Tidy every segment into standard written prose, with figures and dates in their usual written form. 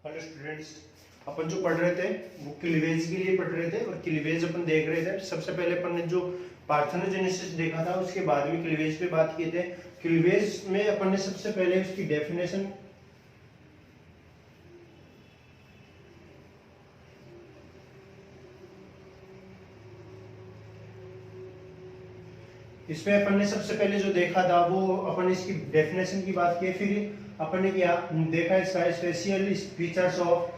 Hello students, अपन जो पढ़ रहे थे वो क्लीवेज के लिए पढ़ रहे थे और क्लीवेज अपन देख रहे थे। सबसे पहले अपन ने जो पार्थेनोजेनेसिस देखा था उसके बाद में क्लीवेज पे बात किए थे। क्लीवेज में अपन ने सबसे पहले उसकी डेफिनेशन इसमें अपन ने सबसे पहले जो देखा था वो अपन इसकी डेफिनेशन की बात की। फिर अपन ने क्या देखा, इसका स्पेशल फीचर्स ऑफ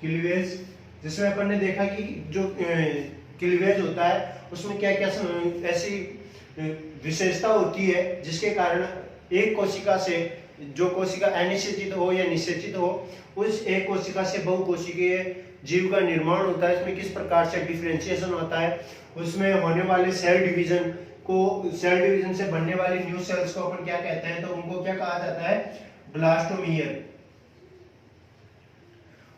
क्लीवेज, जिसमें अपन ने देखा कि जो क्लीवेज होता है उसमें क्या क्या ऐसी विशेषता होती है जिसके कारण एक कोशिका से, जो कोशिका अनिषेचित हो या निषेचित हो, उस एक कोशिका से बहुकोशिकीय जीव का निर्माण होता है। इसमें किस प्रकार से डिफरेंशिएशन होता है, उसमें होने वाले सेल डिवीजन से बनने वाले न्यू सेल्स को अपन क्या कहते हैं, तो उनको क्या कहा जाता है, ब्लास्टोमियर।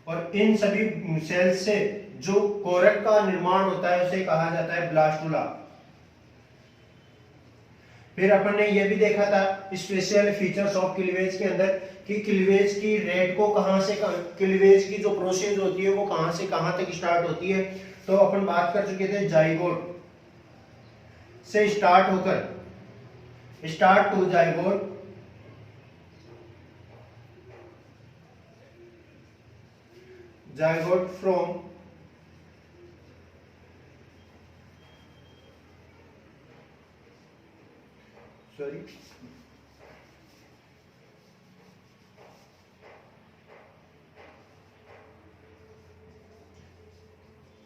और इन सभी सेल्स से जो कोरक का निर्माण होता है उसे कहा जाता है ब्लास्टुला। फिर अपन ने यह भी देखा था स्पेशल फीचर्स ऑफ क्लीवेज के अंदर कि क्लीवेज की रेट को कहां से, क्लीवेज की जो प्रोसेस होती है वो कहां से कहां तक स्टार्ट होती है। तो अपन बात कर चुके थे जाइगोट से start to zygote, zygote from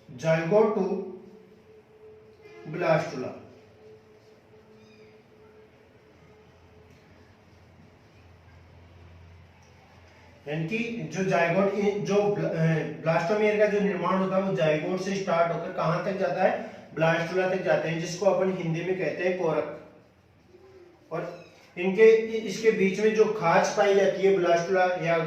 zygote to blastula. यानी कि जो जाइगोट, जो ब्लास्टोमेयर का जो निर्माण होता है वो जाइगोट से स्टार्ट होकर कहां तक जाता है, ब्लास्टुला तक जाते हैं, जिसको अपन हिंदी में कहते हैं कोरक। और इनके इसके बीच में जो खाज पाई जाती है ब्लास्टुला या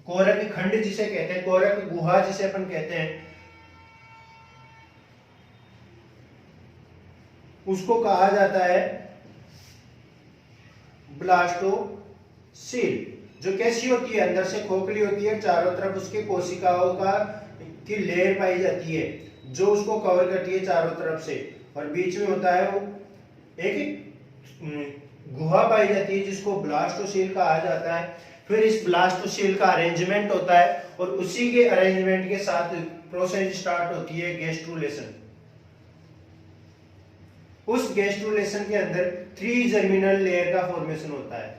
कोरक खंड जिसे कहते हैं, कोरक गुहा जिसे अपन कहते हैं, उसको कहा जाता है ब्लास्टोसील। जो कैसी होती है, अंदर से खोखली होती है, चारों तरफ उसके कोशिकाओं का की लेयर पाई जाती है जो उसको कवर करती है चारों तरफ से, और बीच में होता है वो एक गुहा पाई जाती है जिसको ब्लास्टोसील कहा जाता है। फिर इस ब्लास्टोसील का अरेंजमेंट होता है और उसी के अरेंजमेंट के साथ प्रोसेस स्टार्ट होती है गैस्ट्रुलेशन। उस गैस्ट्रुलेशन के अंदर 3 जर्मिनल लेयर का फॉर्मेशन होता है।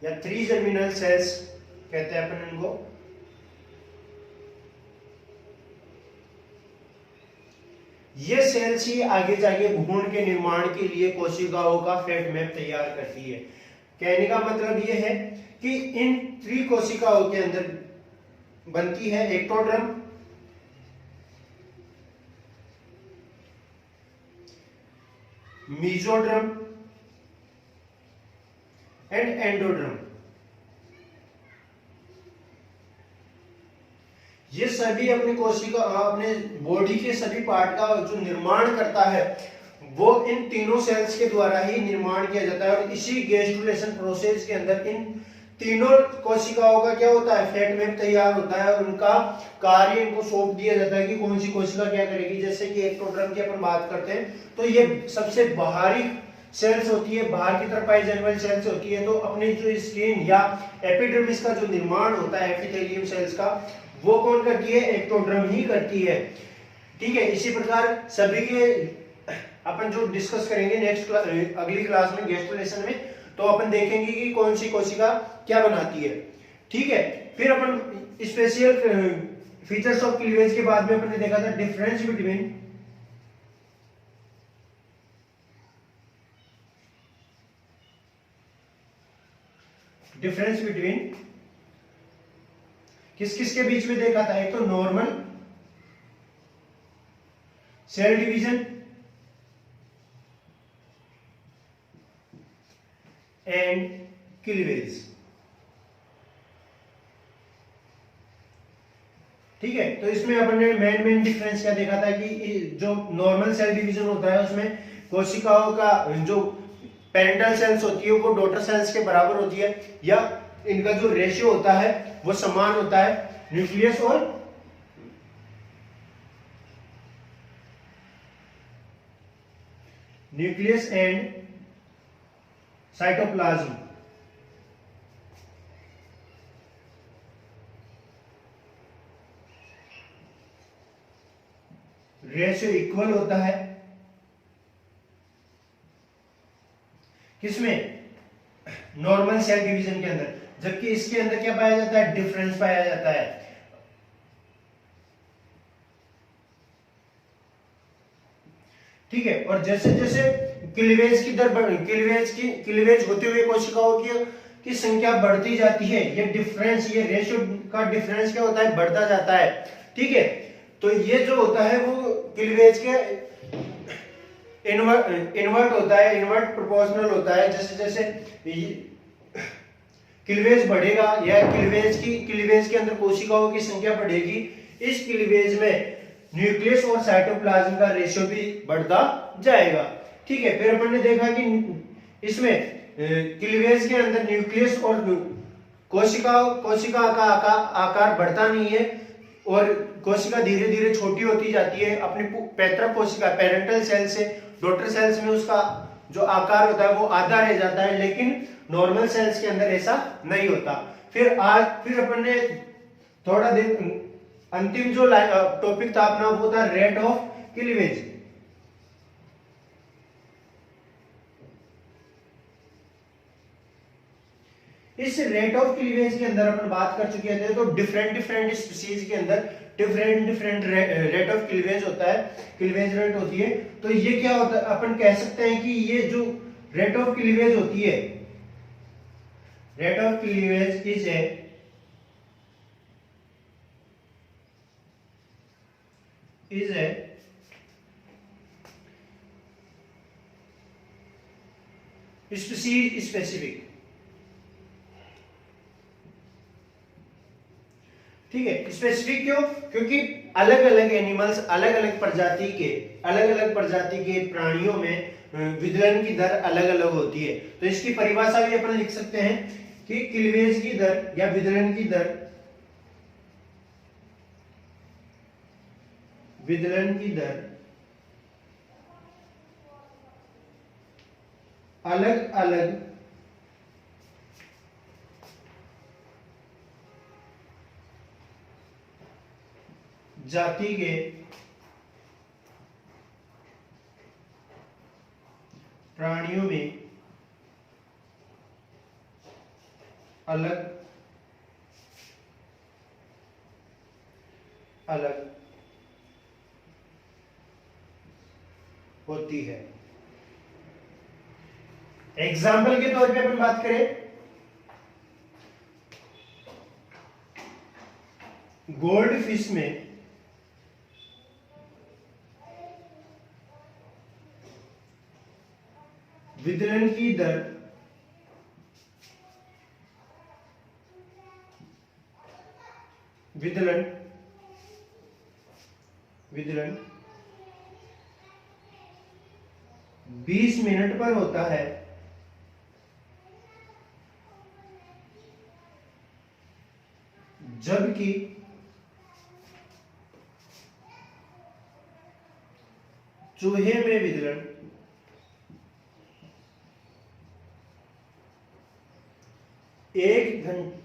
या 3 जर्मिनल सेल्स कहते हैं अपन इनको। ये सेल्स ही आगे जाके भ्रूण के निर्माण के लिए कोशिकाओं का फेट मैप तैयार करती है। कहने का मतलब ये है कि इन 3 कोशिकाओं के अंदर बनती है एक्टोड्रम, मीजोड्रम एंड एंडोड्रम। ये सभी अपनी कोशिका, अपने बॉडी के सभी पार्ट का जो निर्माण करता है वो इन तीनों सेल्स के द्वारा ही निर्माण किया जाता है। और इसी गैस्ट्रुलेशन प्रोसेस के अंदर इन तीनों कोशिकाओं का क्या होता है, फेट मैप तैयार होता है और उनका कार्य इनको सौंप दिया जाता है कि कौन सी कोशिका क्या करेगी। जैसे कि एक्टोड्रम की अपन बात करते हैं तो ये सबसे बाहरी सेल्स होती है, बाहर की तरफ पाई जाने वाली सेल्स होती है। तो अपनी जो स्किन या एपिडर्मिस का जो निर्माण होता है एपिथेलियम सेल्स का, वो कौन करती है, एक्टोड्रम ही करती है। ठीक है, इसी प्रकार सभी के अपन जो डिस्कस करेंगे नेक्स्ट क्लास, अगली क्लास में गैस्ट्रुलेशन में, तो अपन देखेंगे कि कौन सी कोशिका क्या बनाती है। ठीक है, फिर अपन स्पेशल फीचर्स ऑफ क्लीवेज के बाद में अपन ने देखा था डिफरेंस बिटवीन किस किस के बीच में देखा था। एक तो normal cell division and cleavage. ठीक है, तो इसमें अपन ने मेन डिफरेंस क्या देखा था कि जो नॉर्मल सेल डिवीजन होता है उसमें कोशिकाओं का जो पेरेंटल सेल्स होती है वो डॉटर सेल्स के बराबर होती है, या इनका जो रेशियो होता है वो समान होता है, न्यूक्लियस और nucleus and cytoplasm ratio equal होता है। किसमें? नॉर्मल सेल डिवीजन के अंदर, जबकि इसके अंदर क्या पाया जाता है? डिफरेंस पाया जाता है। ठीक है, और जैसे जैसे क्लीवेज की दर क्लीवेज होते हुए कोशिकाओं की संख्या बढ़ती जाती है, ये डिफरेंस, ये रेशियो का डिफरेंस क्या होता है? बढ़ता जाता है। ठीक है, तो ये जो होता है वो क्लीवेज के इन्वर्ट होता है, इन्वर्ट प्रोपोर्शनल होता है। जैसे जैसे क्लीवेज बढ़ेगा या क्लीवेज के अंदर कोशिकाओं की संख्या बढ़ेगी, इस क्लीवेज में न्यूक्लियस और साइटोप्लाज्म का रेशियो भी बढ़ता जाएगा। ठीक है, फिर अपन ने देखा कि इसमें क्लीवेज के अंदर न्यूक्लियस और कोशिका का आकार बढ़ता नहीं है और कोशिका धीरे धीरे छोटी होती जाती है। अपनी पैतृक कोशिका पेरेंटल सेल से डॉटर सेल्स में उसका जो आकार होता है वो आधा रह जाता है, लेकिन नॉर्मल सेल्स के अंदर ऐसा नहीं होता। फिर अपन ने थोड़ा दिन अंतिम जो टॉपिक था अपना वो था रेट ऑफ क्लीवेज। इस रेट ऑफ क्लीवेज के अंदर अपन बात कर चुके थे, तो डिफरेंट स्पीशीज के अंदर डिफरेंट रेट ऑफ क्लीवेज होता है, क्लीवेज रेट होती है। तो ये क्या होता है? अपन कह सकते हैं कि ये जो रेट ऑफ क्लीवेज होती है, rate of cleavage is a species specific. ठीक है, स्पेसिफिक क्यों? क्योंकि अलग अलग एनिमल्स, अलग अलग प्रजाति के प्राणियों में विदलन की दर अलग अलग होती है। तो इसकी परिभाषा भी अपन लिख सकते हैं कि क्लीवेज की दर या विदलन की दर, अलग अलग जाति के प्राणियों में अलग अलग होती है। एग्जाम्पल के तौर पे अपन बात करें, गोल्ड फिश में विदलन की दर विदलन 20 मिनट पर होता है, जबकि चूहे में विदलन 1 घंटे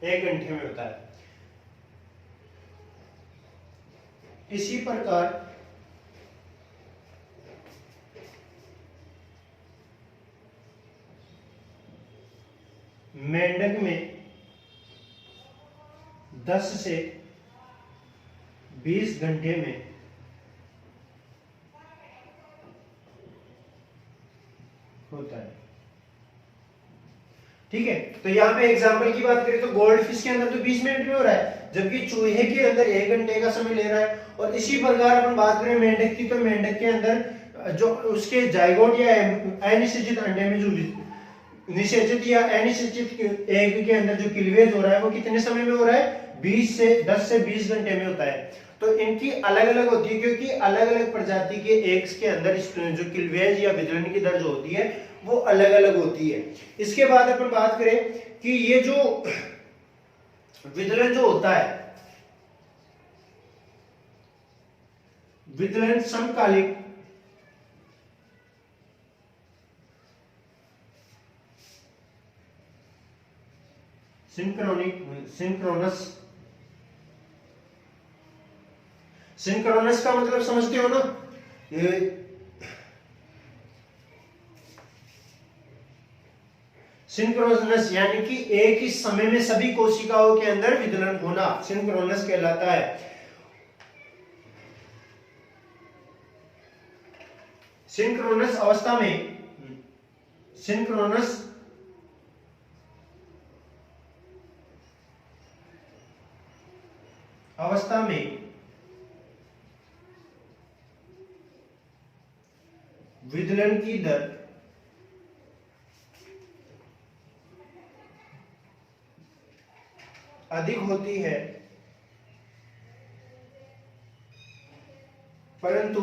1 घंटे में होता है। इसी प्रकार मेंढक में 10 से 20 घंटे में होता है। ठीक है, तो यहां पे एग्जांपल की बात करें तो गोल्ड फिश के अंदर तो 20 मिनट में हो रहा है, जबकि चूहे के अंदर 1 घंटे का समय ले रहा है। और इसी प्रकार अपन बात करें मेंढक की, तो मेंढक के अंदर जो उसके जायगोट या अनिषेचित अंडे में जो निषेचित या अनिषेचित एग के अंदर जो क्लीवेज हो रहा है वो कितने समय में हो रहा है? 10 से 20 घंटे में होता है। तो इनकी अलग अलग होती है, क्योंकि अलग अलग प्रजाति के एग्स के अंदर जो क्लीवेज या विदलन की दर जो होती है वो अलग अलग होती है। इसके बाद अपन बात करें कि ये जो विदलन जो होता है, विदलन समकालिक सिंक्रोनस का मतलब समझते हो ना? सिंक्रोनस यानी कि एक ही समय में सभी कोशिकाओं के अंदर विदलन होना सिंक्रोनस कहलाता है। सिंक्रोनस अवस्था में विदलन की दर अधिक होती है, परंतु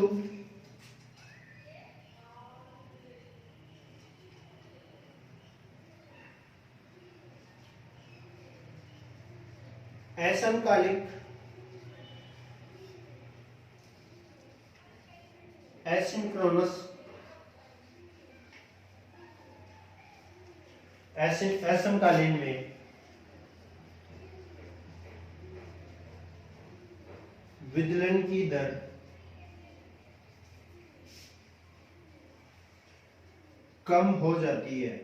असमकालिक असमकालीन में विदलन की दर कम हो जाती है।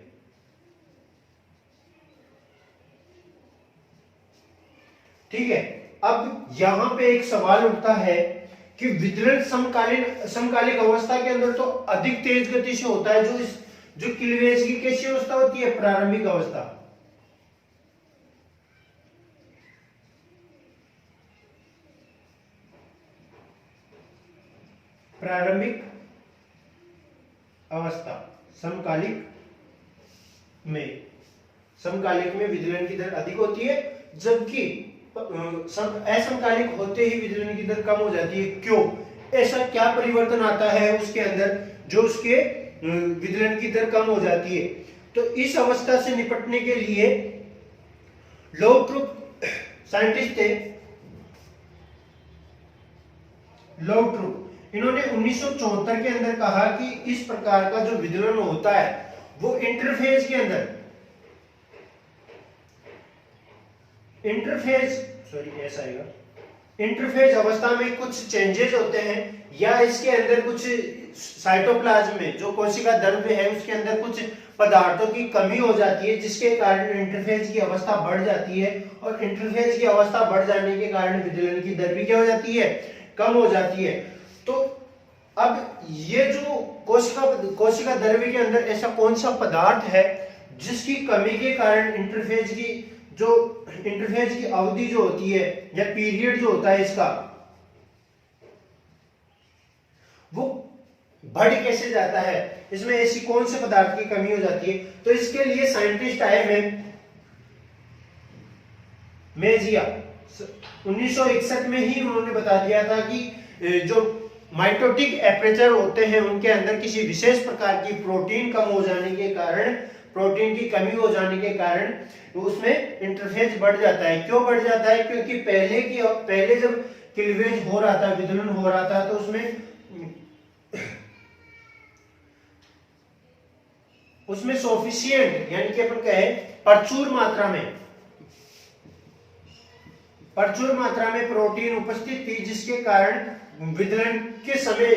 ठीक है, अब यहां पे एक सवाल उठता है कि विदलन समकालिक अवस्था के अंदर तो अधिक तेज गति से होता है। जो क्लीवेज की कैसी अवस्था होती है? प्रारंभिक अवस्था। प्रारंभिक अवस्था समकालिक में विदलन की दर अधिक होती है, जबकि असमकालिक होते ही विदलन की दर कम हो जाती है। क्यों? ऐसा क्या परिवर्तन आता है उसके अंदर जो उसके विदलन की दर कम हो जाती है? तो इस अवस्था से निपटने के लिए लॉवट्रुप साइंटिस्ट थे, लॉवट्रुप, इन्होंने 1974 के अंदर कहा कि इस प्रकार का जो विदलन होता है वो इंटरफेज के अंदर इंटरफेज अवस्था में कुछ चेंजेस होते हैं, या इसके अंदर कुछ साइटोप्लाज्म में जो कोशिका द्रव्य है उसके अंदर कुछ पदार्थों की कमी हो जाती है, जिसके कारण इंटरफेज की अवस्था बढ़ जाती है। और इंटरफेज की अवस्था बढ़ जाने के कारण विदलन की दर भी क्या हो जाती है? कम हो जाती है। तो अब ये जो कोशिका द्रव्य के अंदर ऐसा कौन सा पदार्थ है जिसकी कमी के कारण इंटरफेज की अवधि जो होती है या पीरियड जो होता है इसका वो बढ़ कैसे जाता है? इसमें ऐसी कौन से पदार्थ की कमी हो जाती है? तो इसके लिए साइंटिस्ट आए मेजिया 1961 में ही उन्होंने बता दिया था कि जो माइटोटिक एपरेचर होते हैं उनके अंदर किसी विशेष प्रकार की प्रोटीन कम हो जाने के कारण, प्रोटीन की कमी हो जाने के कारण उसमें इंटरफेज बढ़ जाता है। क्यों बढ़ जाता है? क्योंकि पहले जब क्लीवेज हो रहा था, विदलन हो रहा था, तो उसमें सॉफिशिएंट यानी कि अपन कहें प्रचुर मात्रा में प्रोटीन उपस्थित थी, जिसके कारण विदलन के समय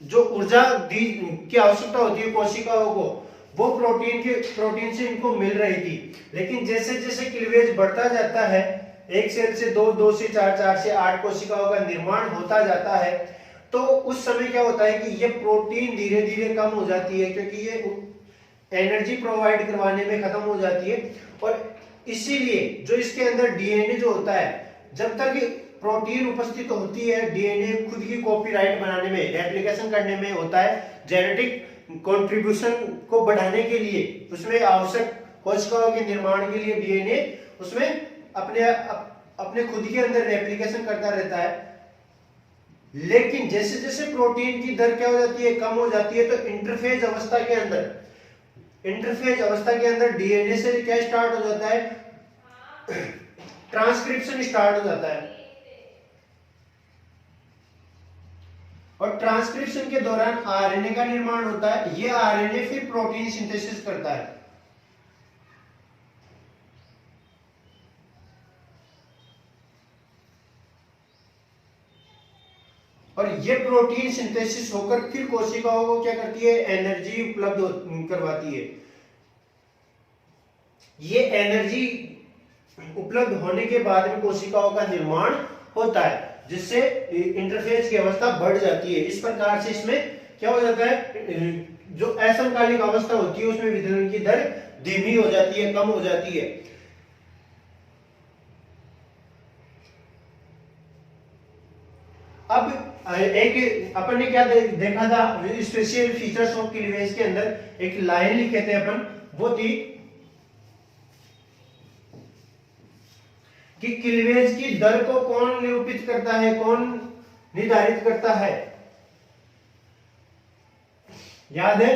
जो ऊर्जा की आवश्यकता होती है कोशिकाओं को वो प्रोटीन से इनको मिल रही थी। लेकिन जैसे जैसे क्लीवेज बढ़ता जाता है, एक सेल से 2 से 4 से 8 कोशिकाओं का निर्माण होता जाता है, तो उस समय क्या होता है कि ये प्रोटीन धीरे धीरे कम हो जाती है, क्योंकि ये एनर्जी प्रोवाइड करवाने में खत्म हो जाती है। और इसीलिए जो इसके अंदर डीएनए जो होता है, जब तक प्रोटीन उपस्थित होती है डीएनए खुद की कॉपीराइट बनाने में, रेप्लिकेशन करने में होता है, जेनेटिक कंट्रीब्यूशन को बढ़ाने के लिए, उसमें आवश्यक कोशिकाओं के निर्माण के लिए डीएनए उसमें अपने खुद के अंदर रेप्लिकेशन करता रहता है। लेकिन जैसे जैसे प्रोटीन की दर क्या हो जाती है, कम हो जाती है, तो इंटरफेज अवस्था के अंदर डीएनए से क्या स्टार्ट हो जाता है, ट्रांसक्रिप्शन स्टार्ट हो जाता है। और ट्रांसक्रिप्शन के दौरान आरएनए का निर्माण होता है। यह आरएनए फिर प्रोटीन सिंथेसिस करता है। और ये प्रोटीन सिंथेसिस होकर फिर कोशिकाओं को क्या करती है, एनर्जी उपलब्ध करवाती है। ये एनर्जी उपलब्ध होने के बाद में कोशिकाओं का निर्माण होता है, जिससे इंटरफेज की अवस्था बढ़ जाती है। इस प्रकार से इसमें क्या हो जाता है, जो असमकालिक अवस्था होती है उसमें विदलन की दर धीमी हो जाती है, कम हो जाती है। अब एक अपन ने क्या देखा था, स्पेशल फीचर्स ऑफ क्लीवेज के अंदर एक लाइन लिखे थे अपन, वो थी कि क्लीवेज की दर को कौन निरूपित करता है, कौन निर्धारित करता है, याद है?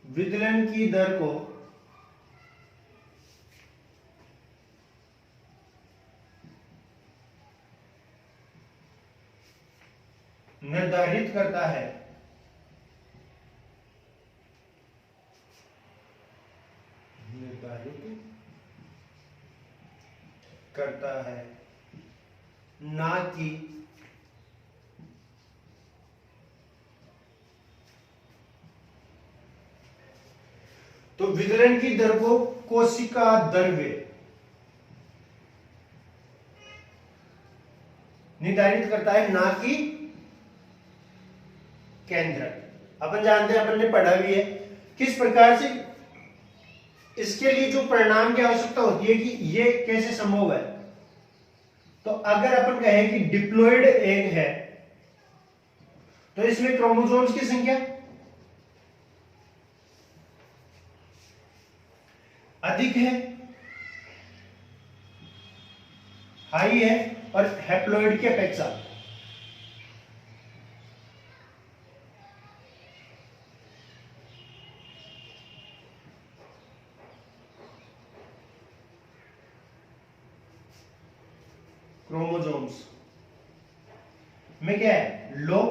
विदलन की दर को निर्धारित करता है ना कि तो विदलन की दर को कोशिका द्रव्य निर्धारित करता है, ना कि केंद्रक। अपन जानते हैं, अपन ने पढ़ा भी है किस प्रकार से इसके लिए जो परिणाम की आवश्यकता होती है कि ये कैसे संभव है। तो अगर अपन कहें कि डिप्लॉयड एग है तो इसमें क्रोमोसोम्स की संख्या अधिक है, हाई है, और हैप्लॉइड की अपेक्षा क्रोमोसोम्स में क्या है, लो।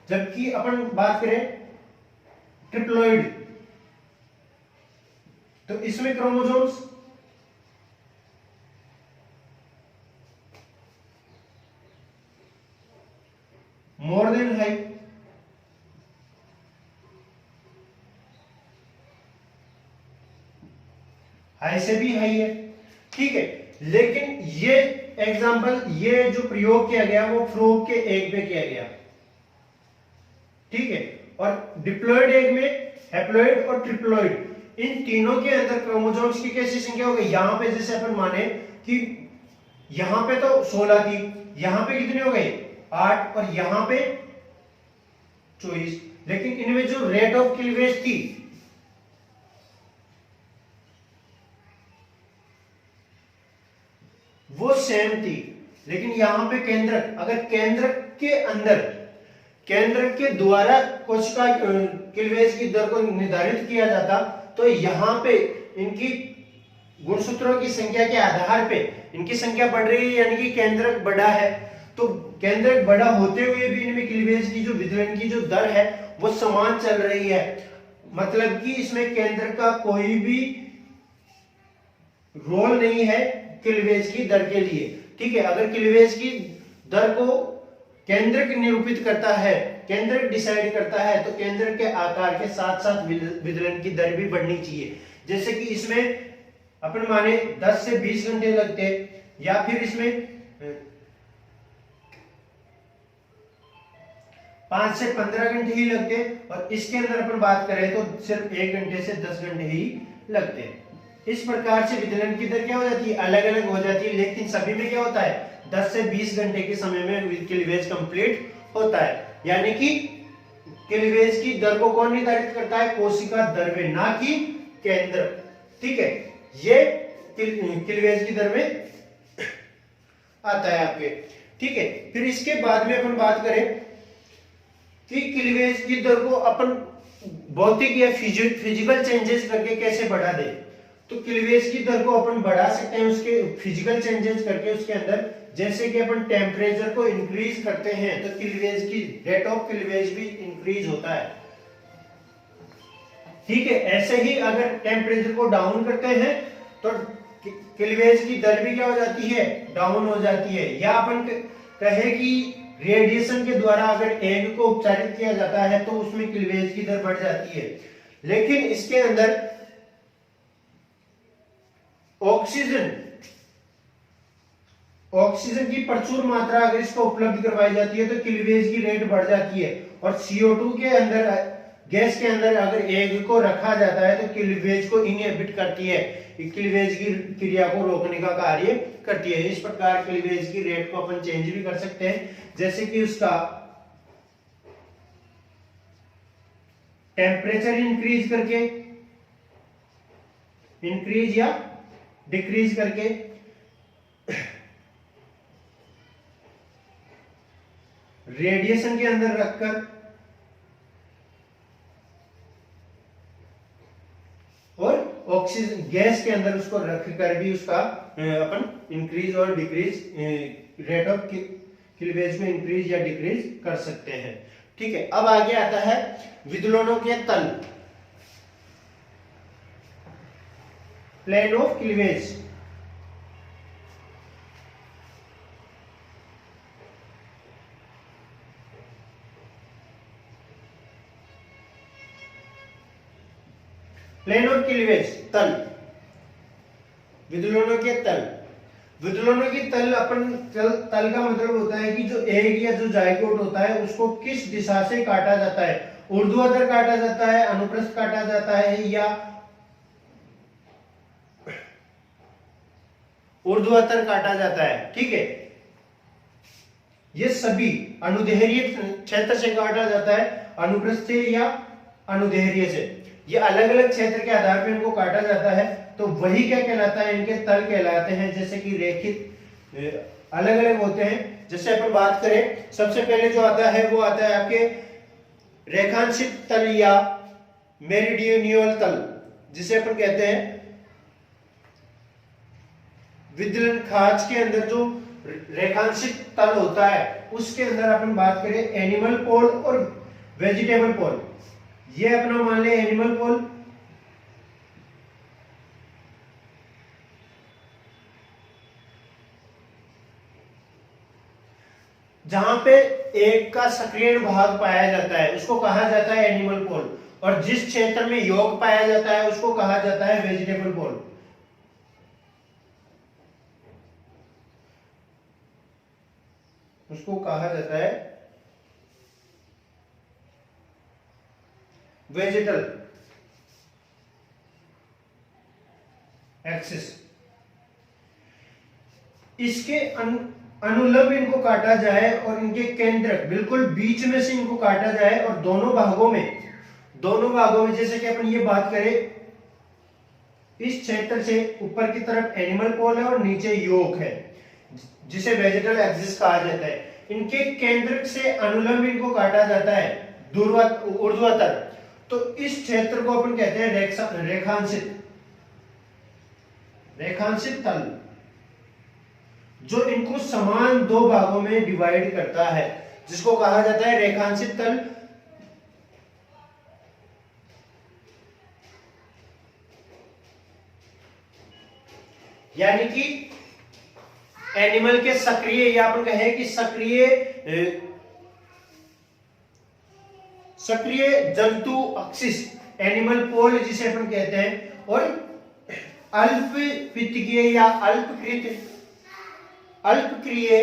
जबकि अपन बात करें ट्रिप्लॉइड, तो इसमें chromosomes more than high, high से भी हाई है, ठीक है। लेकिन ये एग्जाम्पल, ये जो प्रयोग किया गया वो फ्रॉग के एग पे किया गया, ठीक है। और डिप्लॉयड एग में हैप्लॉइड और ट्रिप्लॉइड, इन तीनों के अंदर क्रोमोसोम्स की कैसी संख्या हो गई। यहां पे जैसे अपन माने कि यहां पे तो 16 थी, यहां पे कितने हो गए 8, और यहां पे 24, लेकिन इनमें जो रेट ऑफ क्लीवेज थी वो सेम थी। लेकिन यहां पे केंद्रक, अगर केंद्रक के अंदर, केंद्रक के द्वारा कोशिका क्लीवेज की दर को निर्धारित किया जाता, तो यहां पे इनकी गुणसूत्रों की संख्या के आधार पे इनकी संख्या बढ़ रही है, यानी कि केंद्रक बड़ा है। तो केंद्रक बड़ा होते हुए भी इनमें क्लीवेज की जो विदलन की जो दर है वो समान चल रही है। मतलब कि इसमें केंद्रक का कोई भी रोल नहीं है क्लीवेज की दर के लिए, ठीक है। अगर क्लीवेज की दर को केंद्रक निरूपित करता है, केंद्रक डिसाइड करता है, तो केंद्रक के आकार के साथ साथ विदलन की दर भी बढ़नी चाहिए। जैसे कि इसमें अपन माने 10 से 20 घंटे लगते, या फिर इसमें 5 से 15 घंटे ही लगते, और इसके अंदर अपन बात करें तो सिर्फ 1 घंटे से 10 घंटे ही लगते, इस प्रकार से विदलन की दर क्या हो जाती है, अलग अलग हो जाती है, लेकिन सभी में क्या होता है 10 से 20 घंटे के समय में क्लीवेज कंप्लीट होता है। यानी कि क्लीवेज की दर को कौन निर्धारित करता है, कोशिका द्रव्य, ना कि केंद्र। ठीक है, ये क्लीवेज की दर में आता है आपके। ठीक है, फिर इसके बाद में अपन बात करें कि क्लीवेज की दर को अपन भौतिक या फिजिकल चेंजेस करके कैसे बढ़ा दे। तो क्लीवेज की दर को अपन बढ़ा सकते हैं उसके फिजिकल चेंजेस करके उसके अंदर, जैसे कि अपन टेम्परेचर को इंक्रीज करते हैं तो क्लीवेज की रेट ऑफ क्लीवेज भी इंक्रीज होता है। ठीक है, ऐसे ही अगर टेम्परेचर को डाउन करते हैं तो क्लीवेज की दर भी क्या हो जाती है, डाउन हो जाती है। या अपन कहे कि रेडिएशन के द्वारा अगर एग को उपचारित किया जाता है तो उसमें क्लीवेज की दर बढ़ जाती है। लेकिन इसके अंदर ऑक्सीजन की प्रचुर मात्रा अगर इसको उपलब्ध करवाई जाती है तो क्लीवेज की रेट बढ़ जाती है। और CO2 के अंदर, गैस के अंदर अगर एग को रखा जाता है तो क्लीवेज को इनहिबिट करती है, क्लीवेज की क्रिया को रोकने का कार्य करती है। इस प्रकार क्लीवेज की रेट को अपन चेंज भी कर सकते हैं, जैसे कि उसका टेम्परेचर इंक्रीज या डिक्रीज करके, रेडिएशन के अंदर रखकर, और ऑक्सीजन गैस के अंदर उसको रखकर भी उसका अपन इंक्रीज और डिक्रीज रेट ऑफ क्लीवेज में इंक्रीज या डिक्रीज कर सकते हैं। ठीक है, अब आगे आता है विदलनों के तल, plane of cleavage. Plane of cleavage, तल, विदलनों के तल। विदलनों की तल तल का मतलब होता है कि जो एग या जो जायगोट होता है उसको किस दिशा से काटा जाता है, ऊर्ध्वाधर काटा जाता है, अनुप्रस्थ काटा जाता है या ऊर्ध्वाधर काटा जाता है। ठीक है, ये सभी अनुदैर्घ्य क्षेत्र से काटा जाता है, अनुप्रस्थ से या अनुदैर्घ्य से, ये अलग अलग क्षेत्र के आधार पर इनको काटा जाता है। तो वही क्या कहलाता है, इनके तल कहलाते हैं। जैसे कि रेखित अलग अलग होते हैं। जैसे अपन बात करें, सबसे पहले जो आता है वो आता है आपके रेखांशित तल या मेरिडियनियल तल, जिसे अपन कहते हैं विदलन खाच के अंदर जो रेखांशित तल होता है उसके अंदर अपन बात करें एनिमल पोल और वेजिटेबल पोल। ये अपना मान ले एनिमल पोल, जहां पे एक का सक्रिय भाग पाया जाता है उसको कहा जाता है एनिमल पोल, और जिस क्षेत्र में योग पाया जाता है उसको कहा जाता है वेजिटेबल पोल। उसको कहा जाता है वेजिटल एक्सिस। इसके अनुलंब इनको काटा जाए और इनके केंद्र बिल्कुल बीच में से इनको काटा जाए, और दोनों भागों में जैसे कि अपन ये बात करें, इस क्षेत्र से ऊपर की तरफ एनिमल पोल है और नीचे योग है जिसे वेजिटल एक्सिस कहा जाता है। इनके केंद्र से अनुलंब इनको काटा जाता है ऊर्ध्वाधर, तो इस क्षेत्र को अपन कहते हैं रेखांशित तल, जो इनको समान दो भागों में डिवाइड करता है, जिसको कहा जाता है रेखांशित तल। यानी कि एनिमल के सक्रिय, या अपन कहे कि सक्रिय जंतु एक्सिस एनिमल पोल जिसे अपन कहते हैं, और अल्पवित्तीय या अल्पक्रिय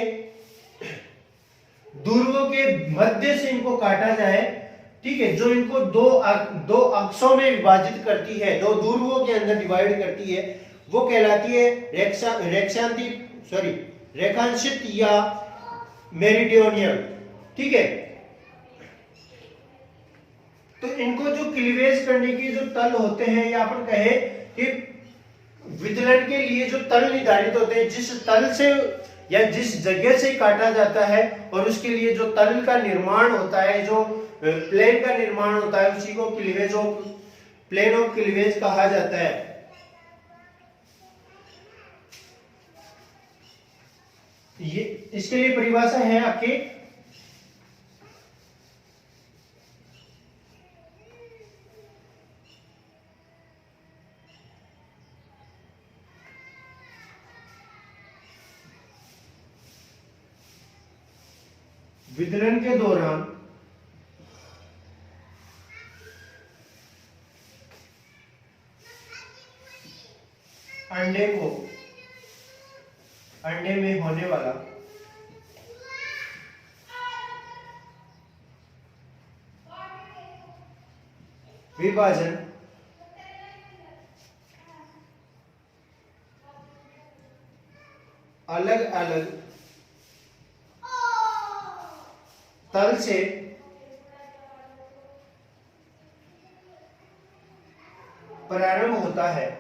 ध्रुवों के मध्य से इनको काटा जाए ठीक है, जो इनको दो अक्षों में विभाजित करती है, दो ध्रुवों के अंदर डिवाइड करती है, वो कहलाती है रेखांशित या मेरिडियोनियल। ठीक है, तो इनको जो क्लीवेज करने के जो तल होते हैं, या अपन कहे कि विदलन के लिए जो तल निर्धारित होते हैं, जिस तल से या जिस जगह से काटा जाता है और उसके लिए जो तल का निर्माण होता है, जो प्लेन का निर्माण होता है, उसी को प्लेन ऑफ क्लीवेज कहा जाता है। ये इसके लिए परिभाषा है आपके विदलन के दौरान अंडे में होने वाला विभाजन अलग अलग तल से प्रारंभ होता है।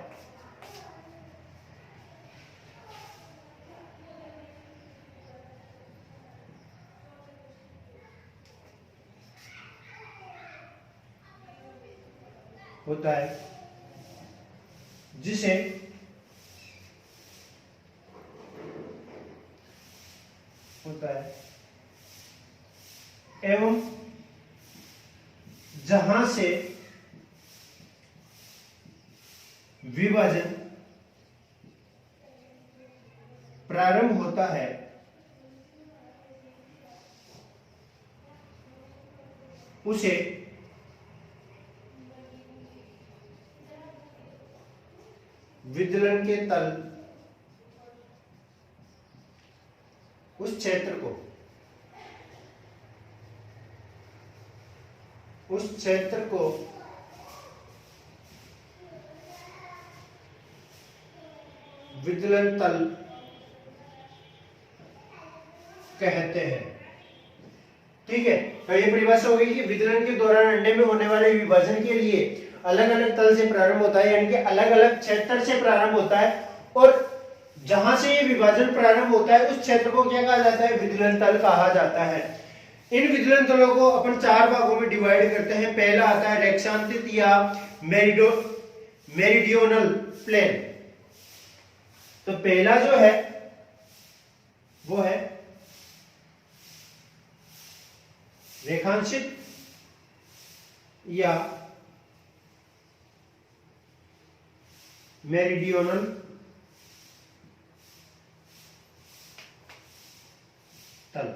जिसे होता है एवं जहां से विभाजन प्रारंभ होता है, उसे विदलन के तल, उस क्षेत्र को विदलन तल कहते हैं। ठीक है, तो ये परिभाषा हो गई कि विदलन के दौरान अंडे में होने वाले विभाजन के लिए अलग अलग तल से प्रारंभ होता है, यानी कि अलग अलग क्षेत्र से प्रारंभ होता है, और जहां से ये विभाजन प्रारंभ होता है उस क्षेत्र को क्या कहा जाता है? विदलन तल कहा जाता है। इन विदलन तलों को अपन चार भागों में डिवाइड करते हैं। पहला आता है रेखांशित या मेरिडियोनल प्लेन। तो पहला जो है वो है रेखांशित या मेरिडियोनल तल।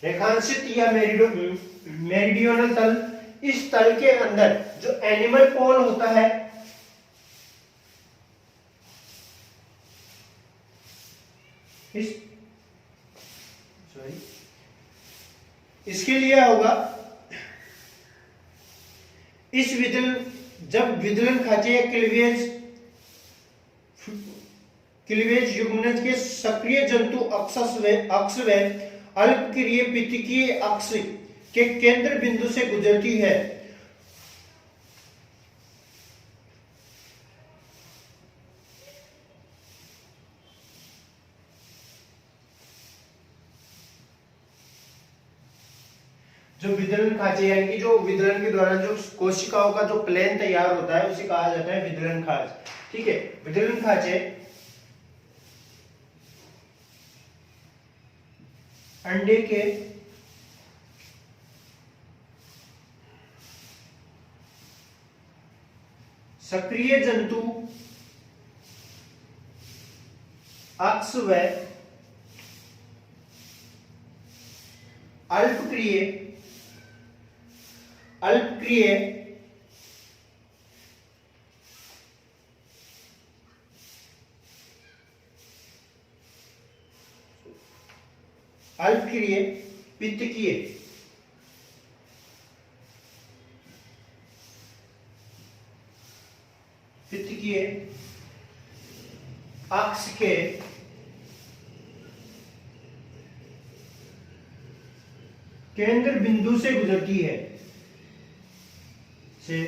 रेखांशित या मेरिडियोनल तल, इस तल के अंदर जो एनिमल पोल होता है, इसके लिए होगा जब विदलन खांचे या क्लीवेज युग्मनज के सक्रिय जंतु अक्ष व अल्पक्रिय पित्तकीय अक्ष के केंद्र बिंदु से गुजरती है, जो विदलन खांचे यानी कि जो विदलन के दौरान जो कोशिकाओं का जो प्लेन तैयार होता है उसे कहा जाता है विदलन खांच। ठीक है, विदलन खांचे अंडे के सक्रिय जंतु अक्ष व अल्पक्रिय अल्पक्रिय पित्तकीय पित्तकीय अक्ष के केंद्र बिंदु से गुजरती है से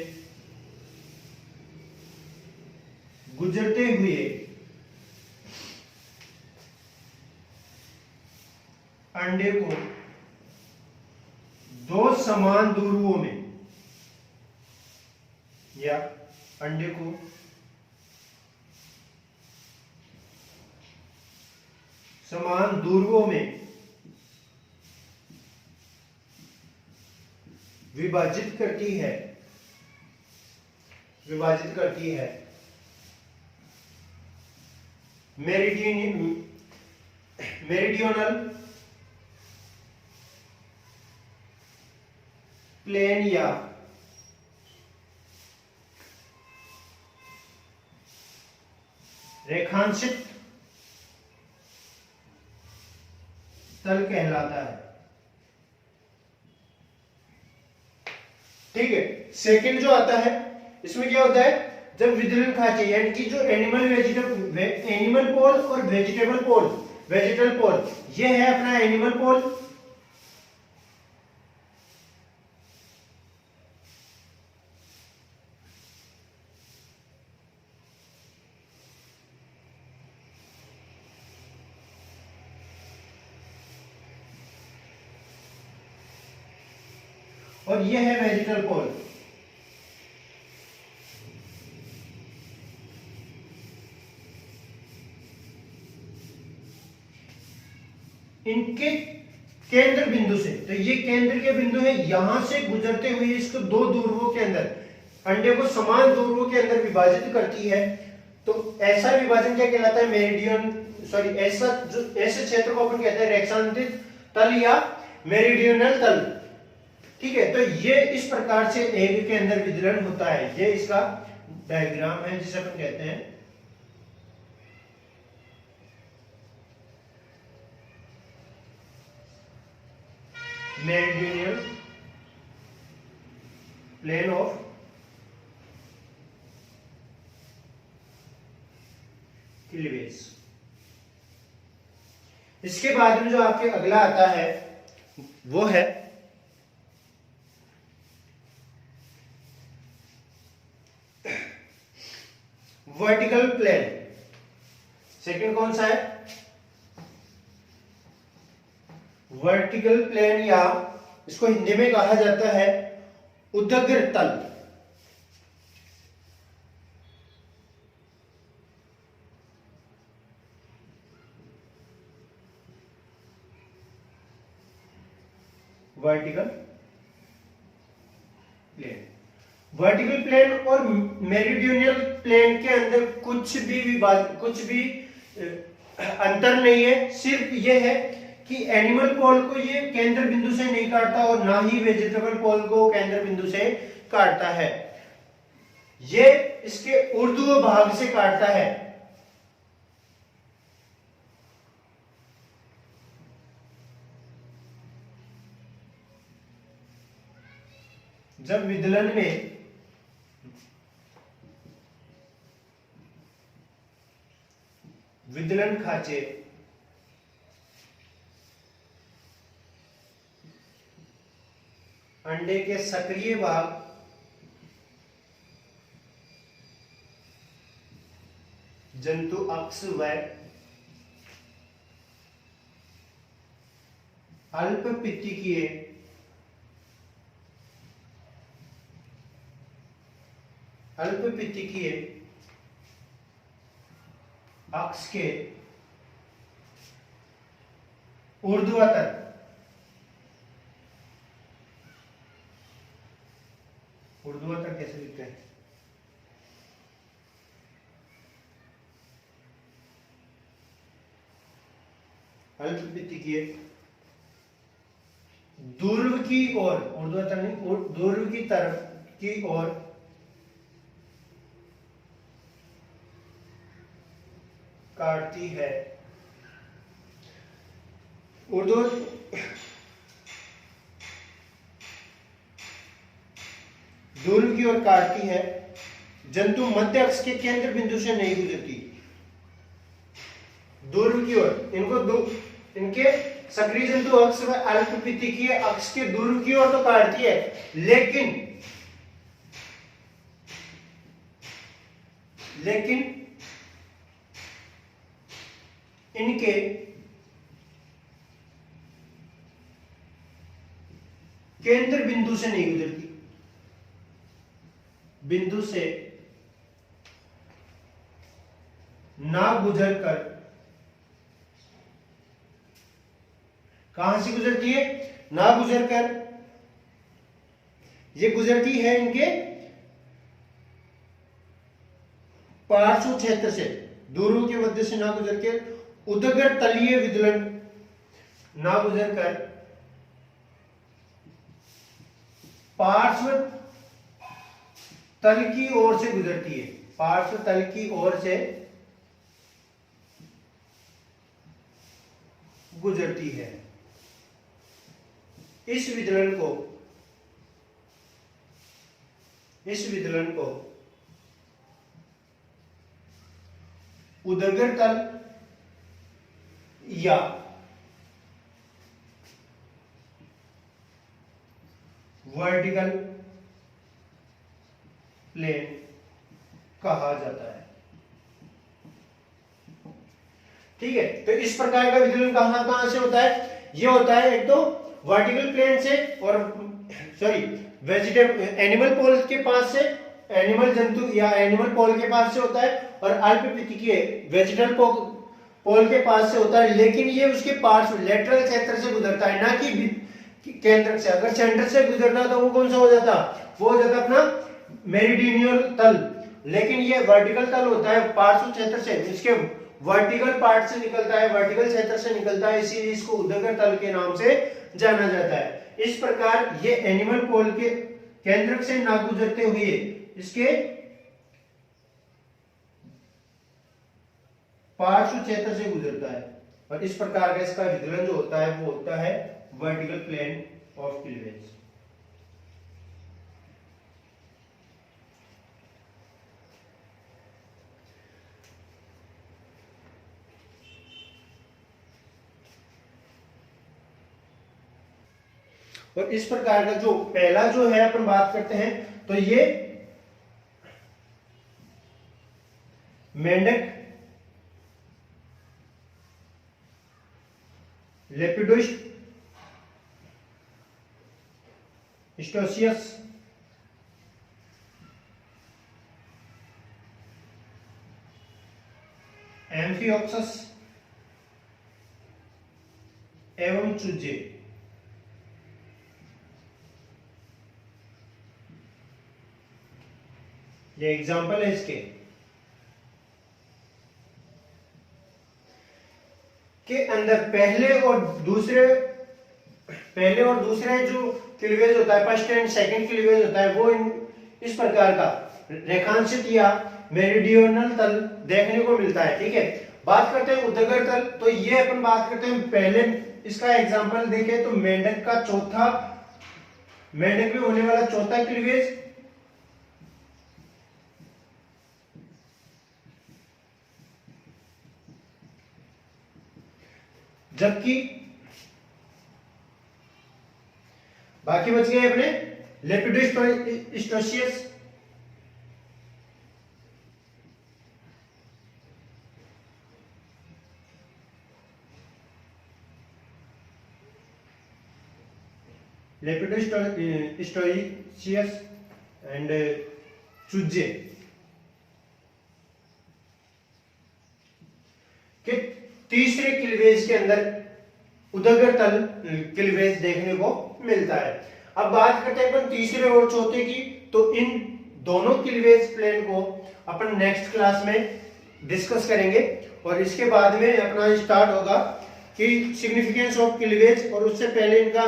गुजरते हुए अंडे को दो समान ध्रुवों में या अंडे को समान ध्रुवों में विभाजित करती है मेरिडियनल प्लेन या रेखांशित तल कहलाता है। ठीक है, सेकंड जो आता है इसमें क्या होता है, जब विदलन खांचे यानी कि जो एनिमल पोल और वेजिटेबल पोल, ये है अपना एनिमल पोल, और ये है वेजिटल पोल। इनके केंद्र बिंदु से, तो ये केंद्र के बिंदु है, यहां से गुजरते हुए इसको दो ध्रुवों के अंदर, अंडे को समान ध्रुवों के अंदर विभाजित करती है। तो ऐसा विभाजन क्या कहलाता है, ऐसे क्षेत्र को अपन कहते हैं रेखांकित तल या मेरिडियनल तल। ठीक है, तो ये इस प्रकार से एग के अंदर विदलन होता है। ये इसका डायग्राम है जिसे अपन कहते हैं मेरिडियनल प्लेन ऑफ क्लीवेज। इसके बाद में जो आपके अगला आता है वो है वर्टिकल प्लेन। सेकंड कौन सा है, वर्टिकल प्लेन, या इसको हिंदी में कहा जाता है उदग्र तल। वर्टिकल प्लेन और मेरिडियनल प्लेन के अंदर कुछ भी अंतर नहीं है। सिर्फ यह है कि एनिमल पोल को ये केंद्र बिंदु से नहीं काटता और ना ही वेजिटेबल पोल को केंद्र बिंदु से काटता है, ये इसके ऊर्ध्व भाग से काटता है। जब विदलन में विदलन खांचे अंडे के सक्रिय भाग जंतु अक्ष व अल्पपित्तिकीय अक्ष के ऊर्ध्वाधर कैसे लिखते हैं, अल्पपित्तिकीय ध्रुव की ओर, ऊर्ध्वाधर नहीं, ध्रुव की तरफ की ओर काटती है। उर्दू ध्रुव की ओर काटती है, जंतु मध्य अक्ष के केंद्र बिंदु से नहीं गुजरती। ध्रुव की ओर, इनके सक्रिय जंतु अक्ष व अल्पपीतिकीय अक्ष के ध्रुव की ओर तो काटती है, लेकिन इनके केंद्र बिंदु से नहीं गुजरती। बिंदु से ना गुजर कर कहां से गुजरती है? ना गुजर कर ये गुजरती है इनके पार्श्व क्षेत्र से, ध्रुव के मध्य से ना गुजर के उदगर तलीय विदलन ना गुजर कर पार्श्व तल की ओर से गुजरती है। पार्श्व तल की ओर से गुजरती है। इस विदलन को उदगर तल या वर्टिकल प्लेन कहा जाता है। ठीक है, तो इस प्रकार का विदलन कहां से होता है? ये होता है एक तो वर्टिकल प्लेन से, और वेजिटेबल एनिमल पोल के पास से, एनिमल जंतु या एनिमल पोल के पास से होता है, और अल्पपीतिकीय वेजिटल पोल के पास से होता है, लेकिन ये उसके पार्श्व लेटरल क्षेत्र से गुजरता है, ना कि केंद्र से। अगर सेंटर से गुजरना तो वो कौन सा हो जाता? वो हो जाता अपना मेरिडियनल तल, लेकिन ये वर्टिकल तल होता है पार्श्व क्षेत्र से, इसके वर्टिकल पार्ट से निकलता है, वर्टिकल क्षेत्र से निकलता है, इसीलिए इसको उदगर तल के नाम से जाना जाता है। इस प्रकार ये एनिमल पोल के केंद्र से ना गुजरते हुए इसके पार्श्व क्षेत्र से गुजरता है, और इस प्रकार का इसका विदलन जो होता है वो होता है वर्टिकल प्लेन ऑफ क्लीवेज। और इस प्रकार का जो पहला जो है अपन बात करते हैं, तो ये मेंढक लेपिडोस्टोसियस एम्फियोक्सस एवं चूजे। ये एग्जाम्पल है इसके के अंदर पहले और दूसरे जो क्लीवेज होता है, फर्स्ट एंड सेकंड क्लीवेज होता है, वो इस प्रकार का रेखांशित या मेरिडियनल तल देखने को मिलता है। ठीक है, बात करते हैं उदगर तल। तो ये अपन बात करते हैं, पहले इसका एग्जांपल देखें तो मेंढक में होने वाला चौथा क्लीवेज, जबकि बाकी बच गए अपने लेपिडोस्टोसियस, एंड चूजे के तीसरे क्लीवेज के अंदर उदगर तल क्लीवेज देखने को मिलता है। अब बात करते हैं अपन तीसरे और चौथे की, तो इन दोनों क्लीवेज प्लेन को अपन नेक्स्ट क्लास में डिस्कस करेंगे, और इसके बाद में अपना स्टार्ट होगा कि सिग्निफिकेंस ऑफ क्लीवेज, और उससे पहले इनका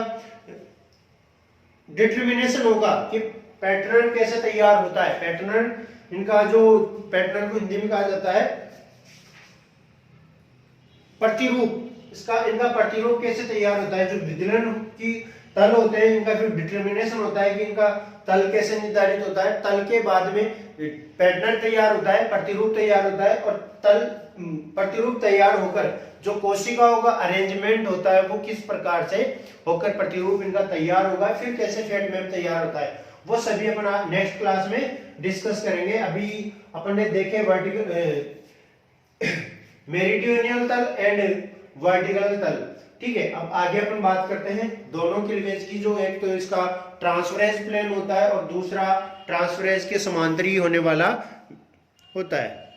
डिटर्मिनेशन होगा कि पैटर्न कैसे तैयार होता है। पैटर्न, इनका जो पैटर्न को हिंदी में कहा जाता है प्रतिरूप, इसका इनका प्रतिरूप कैसे तैयार होता है, जो विदलन की तल होते हैं इनका फिर डिटर्मिनेशन होता है कि इनका तल कैसे निर्धारित होता है। तल के बाद में पैटर्न तैयार होता है, प्रतिरूप तैयार होता है, और तल प्रतिरूप तैयार होकर जो कोशिकाओं का अरेंजमेंट होता है वो किस प्रकार से होकर प्रतिरूप इनका तैयार होगा, फिर कैसे फेट मैप तैयार होता है, वो सभी अपन नेक्स्ट क्लास में डिस्कस करेंगे। अभी अपन ने देखे वर्टिकल मेरिडियनल तल एंड वर्टिकल तल, ठीक है। अब आगे अपन बात करते हैं दोनों क्लीवेज की, जो एक तो इसका ट्रांसफरेंस प्लेन होता है और दूसरा ट्रांसफरेंस के समांतरी होने वाला होता है।